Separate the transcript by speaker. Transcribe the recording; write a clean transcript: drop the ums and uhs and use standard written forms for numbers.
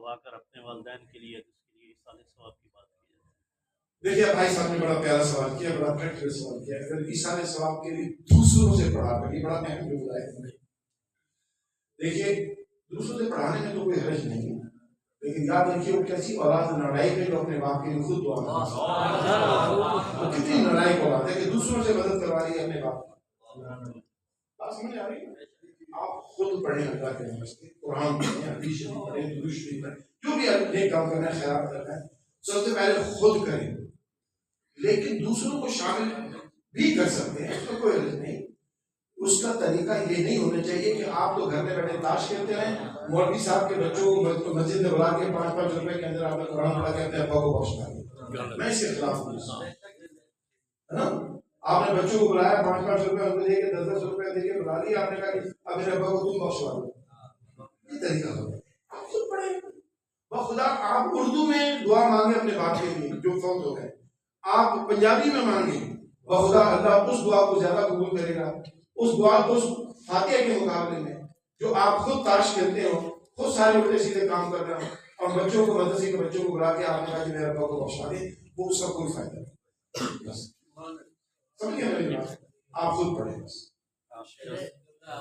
Speaker 1: پڑھوا کر اپنے والدین کے لیے اس کے لیے ایصال ثواب کی بات کی جائے؟
Speaker 2: دیکھیے بھائی صاحب نے بڑا پیارا سوال کیا، بڑا پریکٹیکل سوال کیا. اگر ایصال ثواب کے لیے دوسروں سے پڑھا کر، یہ بڑا اہم جملہ ہے. دیکھیے دوسروں سے پڑھانے میں تو کوئی حرج نہیں ہے، لیکن یاد رکھیے وہ کیسی اولاد نالائق ہے جو اپنے باپ کے لیے خود دعا کرتی ہے. وہ کتنی نالائق اولاد ہے کہ دوسروں سے مدد کروا رہی ہے اپنے باپ کی. بات سمجھ آ رہی ہے؟ آپ خود پڑھیں اللہ کے واسطے، قرآن پڑھیں، حدیث شریف پڑھیں، درود شریف پڑھیں، جو بھی آپ نیک کام کرنا ہے، خیرات کرنا ہے، سب سے پہلے خود کریں. لیکن دوسروں کو شامل بھی کر سکتے ہیں، اس میں کوئی حرج نہیں. اس کا طریقہ یہ نہیں ہونا چاہیے کہ آپ تو گھر میں بیٹھے تاش کھیلتے رہیں، مولوی صاحب کے بچوں کو مسجد میں بلا کے 5-5 روپے کے اندر آپ نے قرآن پڑھا کے اپنے ابا کو بخش ڈالیں. میں اس کے خلاف ہوں، ہے نا. آپ نے بچوں کو بلایا، 5-5 روپے ان کو دے کے 10-10 روپے دے کے بلا لیا، آپ نے کہا کہ اب میرے ابا کو تم بخشوا دو. یہ طریقہ ہوگا. آپ خود پڑھیں. بخدا آپ اردو میں دعا مانگیں اپنے باپ کے لیے جو فوت ہو گئے، آپ پنجابی میں مانگیں، بخدا اللہ اس دعا کو زیادہ قبول کرے گا، اس دعا کو اس فاتحہ کے مقابلے میں جو آپ خود تاش کھیلتے ہو، خود سارے الٹے سیدھے کام کر رہے ہو، اور بچوں کو مدرسے کے بچوں کو بلا کے آپ نے کہا کہ میرے ابا کو بخشوا دیں، وہ اس کا کوئی فائدہ نہیں. بس سمجھ گئے میری بات؟ آپ خود پڑھیں بس.